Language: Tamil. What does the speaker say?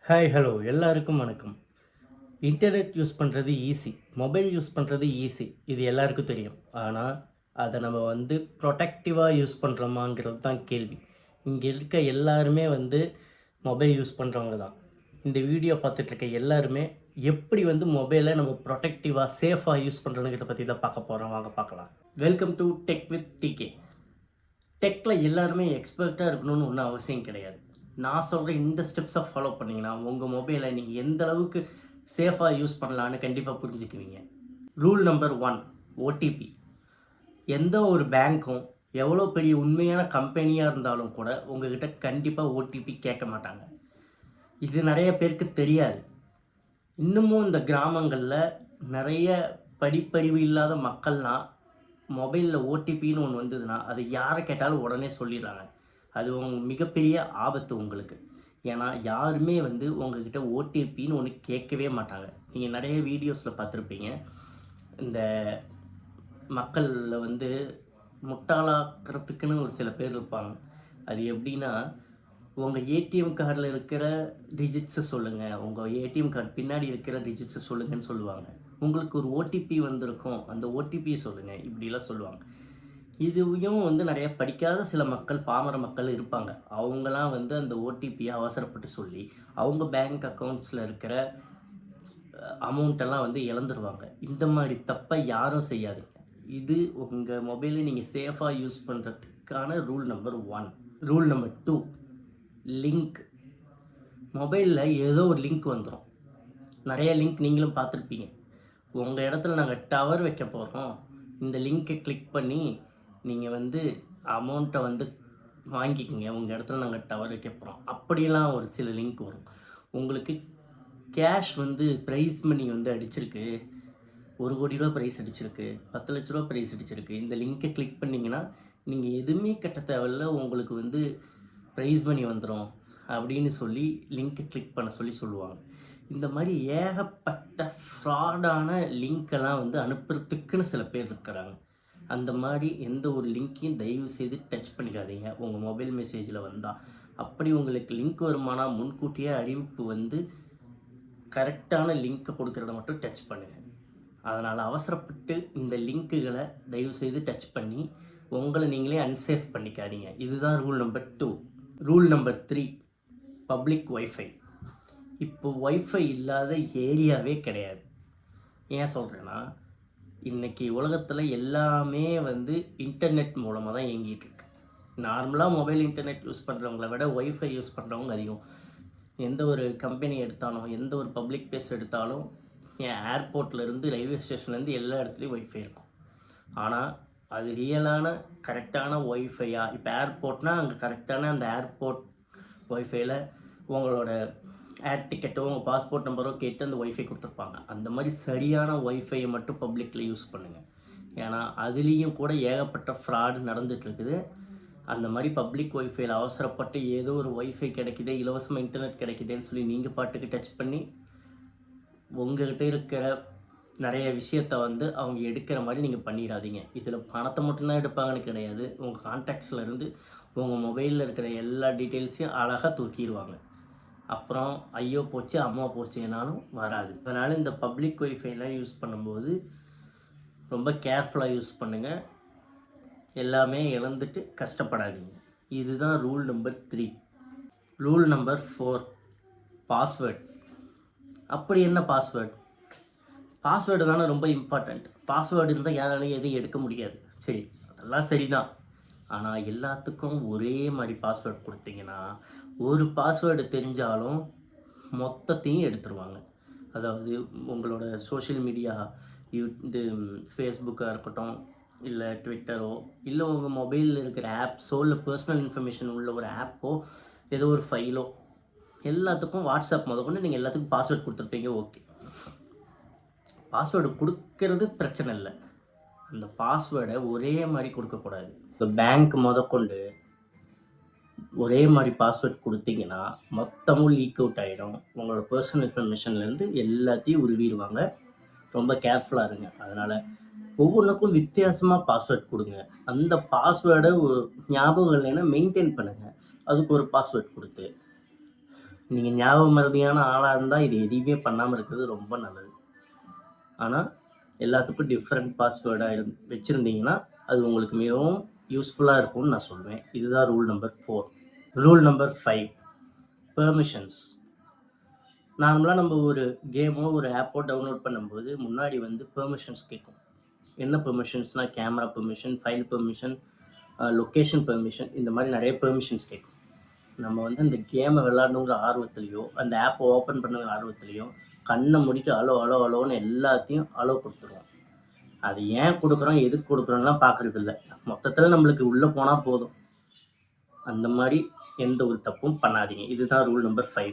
ஹாய் ஹலோ எல்லாருக்கும் வணக்கம். இன்டர்நெட் யூஸ் பண்ணுறது ஈஸி, மொபைல் யூஸ் பண்ணுறது ஈஸி, இது எல்லாருக்கும் தெரியும். ஆனால் அதை நம்ம ப்ரொடெக்டிவாக யூஸ் பண்ணுறோமாங்கிறது தான் கேள்வி. இங்கே இருக்க எல்லாருமே மொபைல் யூஸ் பண்ணுறவங்க தான். இந்த வீடியோ பார்த்துட்ருக்க எல்லாருமே எப்படி மொபைலை நம்ம ப்ரொடெக்டிவாக சேஃபாக யூஸ் பண்ணுறதுங்கிறத பற்றி தான் பார்க்க போகிறோம். வாங்க பார்க்கலாம். Welcome to tech with DK. டெக்கில் எல்லாருமே எக்ஸ்பர்ட்டாக இருக்கணும்னு ஒன்றும் அவசியம் கிடையாது. நான் சொல்கிற இந்த ஸ்டெப்ஸை ஃபாலோ பண்ணிங்கன்னா உங்கள் மொபைலை நீங்கள் எந்த அளவுக்கு சேஃபாக யூஸ் பண்ணலான்னு கண்டிப்பாக புரிஞ்சுக்குவீங்க. Rule number 1, OTP. எந்த ஒரு பேங்க்கும் எவ்வளோ பெரிய உண்மையான கம்பெனியாக இருந்தாலும் கூட உங்கள்கிட்ட கண்டிப்பாக ஓடிபி கேட்க மாட்டாங்க. இது நிறைய பேருக்கு தெரியாது. இன்னமும் இந்த கிராமங்களில் நிறைய படிப்பறிவு இல்லாத மக்கள்லாம் மொபைலில் ஓடிபின்னு ஒன்று வந்ததுன்னா அது யாரை கேட்டாலும் உடனே சொல்லிடுறாங்க. அது மிகப்பெரிய ஆபத்து உங்களுக்கு. ஏன்னா யாருமே உங்கள்கிட்ட ஓடிபின்னு ஒன்று கேட்கவே மாட்டாங்க. நீங்கள் நிறைய வீடியோஸில் பார்த்துருப்பீங்க. இந்த மக்களில் முட்டாளாக்கிறதுக்குன்னு ஒரு சில பேர் இருப்பாங்க. அது எப்படின்னா, உங்கள் ஏடிஎம் கார்டில் இருக்கிற டிஜிட்ஸை சொல்லுங்கள், உங்கள் ஏடிஎம் கார்டு பின்னாடி இருக்கிற டிஜிட்ஸை சொல்லுங்கன்னு சொல்லுவாங்க. உங்களுக்கு ஒரு ஓடிபி வந்திருக்கும், அந்த ஓடிபியை சொல்லுங்கள், இப்படிலாம் சொல்லுவாங்க. இதையும் நிறைய படிக்காத சில மக்கள், பாமர மக்கள் இருப்பாங்க. அவங்களாம் அந்த ஓடிபியை அவசரப்பட்டு சொல்லி அவங்க பேங்க் அக்கௌண்ட்ஸில் இருக்கிற அமௌண்ட்டெல்லாம் இழந்துருவாங்க. இந்த மாதிரி தப்பை யாரும் செய்யாதீங்க. இது உங்கள் மொபைலை நீங்கள் சேஃபாக யூஸ் பண்ணுறதுக்கான rule number 1. Rule number 2, link. மொபைலில் ஏதோ ஒரு லிங்க் வந்துடும். நிறைய லிங்க் நீங்களும் பார்த்துருப்பீங்க. உங்கள் இடத்துல நாங்கள் டவர் வைக்க போகிறோம், இந்த லிங்க்கை கிளிக் பண்ணி நீங்கள் அமௌண்ட்டை வாங்கிக்கோங்க, உங்கள் இடத்துல நாங்கள் டவர் வைக்க போகிறோம், அப்படிலாம் ஒரு சில லிங்க் வரும். உங்களுக்கு கேஷ் ப்ரைஸ் மணி அடிச்சிருக்கு, 1 கோடி ரூபா ப்ரைஸ் அடிச்சிருக்கு, 10 லட்ச ரூபா ப்ரைஸ் அடிச்சிருக்கு, இந்த லிங்க்கை கிளிக் பண்ணிங்கன்னா நீங்கள் எதுவுமே கட்ட தேவையில்ல, உங்களுக்கு ப்ரைஸ் மணி வந்துடும் அப்படின்னு சொல்லி லிங்க்கை கிளிக் பண்ண சொல்லுவாங்க. இந்த மாதிரி ஏகப்பட்ட ஃப்ராடான லிங்க்கெல்லாம் அனுப்புறதுக்குன்னு சில பேர் இருக்கிறாங்க. அந்த மாதிரி எந்த ஒரு லிங்க்கையும் தயவு செய்து டச் பண்ணிக்காதீங்க உங்கள் மொபைல் மெசேஜில் வந்தால். அப்படி உங்களுக்கு லிங்க் வருமானா முன்கூட்டியே அறிவிப்பு கரெக்டான லிங்க்கை கொடுக்குறத மட்டும் டச் பண்ணுங்கள். அதனால் அவசரப்பட்டு இந்த லிங்க்குகளை தயவு செய்து டச் பண்ணி உங்களை நீங்களே அன்சேஃப் பண்ணிக்காதீங்க. இதுதான் rule number 2. Rule number 3, public wifi. இப்போ ஒய்ஃபை இல்லாத ஏரியாவே கிடையாது. ஏன் சொல்கிறேன்னா, இன்றைக்கி உலகத்தில் எல்லாமே இன்டர்நெட் மூலமாக தான் இயங்கிட்டுருக்கு. நார்மலாக மொபைல் இன்டர்நெட் யூஸ் பண்ணுறவங்கள விட ஒய்ஃபை யூஸ் பண்ணுறவங்க அதிகம். எந்த ஒரு கம்பெனி எடுத்தாலும், எந்த ஒரு பப்ளிக் பிளேஸ் எடுத்தாலும், ஏர்போர்ட்லேருந்து ரயில்வே ஸ்டேஷன்லேருந்து எல்லா இடத்துலையும் ஒய்ஃபை இருக்கும். ஆனால் அது ரியலான கரெக்டான ஒய்ஃபையா? இப்போ ஏர்போர்ட்னால் அங்கே கரெக்டான அந்த ஏர்போர்ட் ஒய்ஃபைல உங்களோட ஏர் டிக்கெட்டோ உங்கள் பாஸ்போர்ட் நம்பரோ கேட்டு அந்த ஒய்ஃபை கொடுத்துருப்பாங்க. அந்த மாதிரி சரியான ஒய்ஃபையை மட்டும் பப்ளிக்கில் யூஸ் பண்ணுங்கள். ஏன்னா அதுலேயும் கூட ஏகப்பட்ட ஃப்ராடு நடந்துகிட்ருக்குது. அந்த மாதிரி பப்ளிக் ஒய்ஃபையில் அவசரப்பட்டு ஏதோ ஒரு ஒய்ஃபை கிடைக்குது, இலவசமாக இன்டர்நெட் கிடைக்குதுன்னு சொல்லி நீங்கள் பாட்டுக்கு டச் பண்ணி உங்கள்கிட்ட இருக்கிற நிறைய விஷயத்தை அவங்க எடுக்கிற மாதிரி நீங்கள் பண்ணிடாதீங்க. இதில் பணத்தை மட்டும்தான் எடுப்பாங்கன்னு கிடையாது. உங்கள் கான்டாக்ட்ஸ்லேருந்து உங்கள் மொபைலில் இருக்கிற எல்லா டீட்டெயில்ஸையும் அழகாக தூக்கிடுவாங்க. அப்புறம் ஐயோ போச்சு அம்மா போச்சுனாலும் வராது. அதனால் இந்த பப்ளிக் ஒய்ஃபைலாம் யூஸ் பண்ணும்போது ரொம்ப கேர்ஃபுல்லாக யூஸ் பண்ணுங்கள். எல்லாமே இழந்துட்டு கஷ்டப்படாதீங்க. இதுதான் rule number 3. Rule number 4, password. அப்படி என்ன பாஸ்வேர்டு? பாஸ்வேர்டு தானே ரொம்ப இம்பார்ட்டண்ட். பாஸ்வேர்டு இருந்தால் யாராலையும் எதையும் எடுக்க முடியாது. சரி, அதெல்லாம் சரிதான். ஆனால் எல்லாத்துக்கும் ஒரே மாதிரி பாஸ்வேர்டு கொடுத்தீங்கன்னா ஒரு பாஸ்வேர்டு தெரிஞ்சாலும் மொத்தத்தையும் எடுத்துருவாங்க. அதாவது உங்களோட சோஷியல் மீடியா, இது ஃபேஸ்புக்காக இருக்கட்டும், இல்லை ட்விட்டரோ, இல்லை உங்கள் மொபைலில் இருக்கிற ஆப்ஸோ, இல்லை பர்சனல் இன்ஃபர்மேஷன் உள்ள ஒரு ஆப்போ, ஏதோ ஒரு ஃபைலோ, எல்லாத்துக்கும் வாட்ஸ்அப் முதற்கொண்டு நீங்கள் எல்லாத்துக்கும் பாஸ்வேர்டு கொடுத்துருப்பீங்க. ஓகே, பாஸ்வேர்டு கொடுக்கறது பிரச்சனை இல்லை. அந்த பாஸ்வேர்டை ஒரே மாதிரி கொடுக்கக்கூடாது. இப்போ பேங்க் முதற்கொண்டு ஒரே மாதிரி பாஸ்வேர்ட் கொடுத்தீங்கன்னா மொத்தமும் லீக் அவுட் ஆகிடும். உங்களோட பர்சனல் இன்ஃபர்மேஷன்லேருந்து எல்லாத்தையும் உருவிடுவாங்க. ரொம்ப கேர்ஃபுல்லாக இருங்க. அதனால் ஒவ்வொன்றுக்கும் வித்தியாசமாக பாஸ்வேர்ட் கொடுங்க. அந்த பாஸ்வேர்டை ஞாபகம் இல்லைன்னா மெயின்டைன் பண்ணுங்கள். அதுக்கு ஒரு பாஸ்வேர்ட் கொடுத்து நீங்கள் ஞாபக மறதியான ஆளாக இருந்தால் இது எதையுமே பண்ணாமல் இருக்கிறது ரொம்ப நல்லது. ஆனால் எல்லாத்துக்கும் டிஃப்ரெண்ட் பாஸ்வேர்டாக வச்சுருந்தீங்கன்னா அது உங்களுக்கு மிகவும் யூஸ்ஃபுல்லாக இருக்கும்னு நான் சொல்லுவேன். இதுதான் rule number 4. Rule number 5, permissions. நார்மலாக நம்ம ஒரு கேமோ ஒரு ஆப்போ டவுன்லோட் பண்ணும்போது முன்னாடி வந்து பெர்மிஷன்ஸ் கேட்கும். என்ன பெர்மிஷன்ஸ்னால் camera permission, file permission, location permission, இந்த மாதிரி நிறைய பெர்மிஷன்ஸ் கேட்கும். நம்ம வந்து அந்த கேமை விளாடணுங்கிற ஆர்வத்துலேயோ அந்த ஆப்பை ஓப்பன் பண்ணுங்கிற ஆர்வத்துலேயோ கண்ணை மூடிட்டு அலோ அலோ அலோன்னு எல்லாத்தையும் அலோ கொடுத்துருவோம். அது ஏன் கொடுக்குறோம் எதுக்கு கொடுக்குறோம்லாம் பார்க்குறது இல்லை. மொத்தத்தில் நம்மளுக்கு உள்ளே போனால் போதும். அந்த மாதிரி எந்த ஒரு தப்பும் பண்ணாதீங்க. இதுதான் ரூல் நம்பர் 5.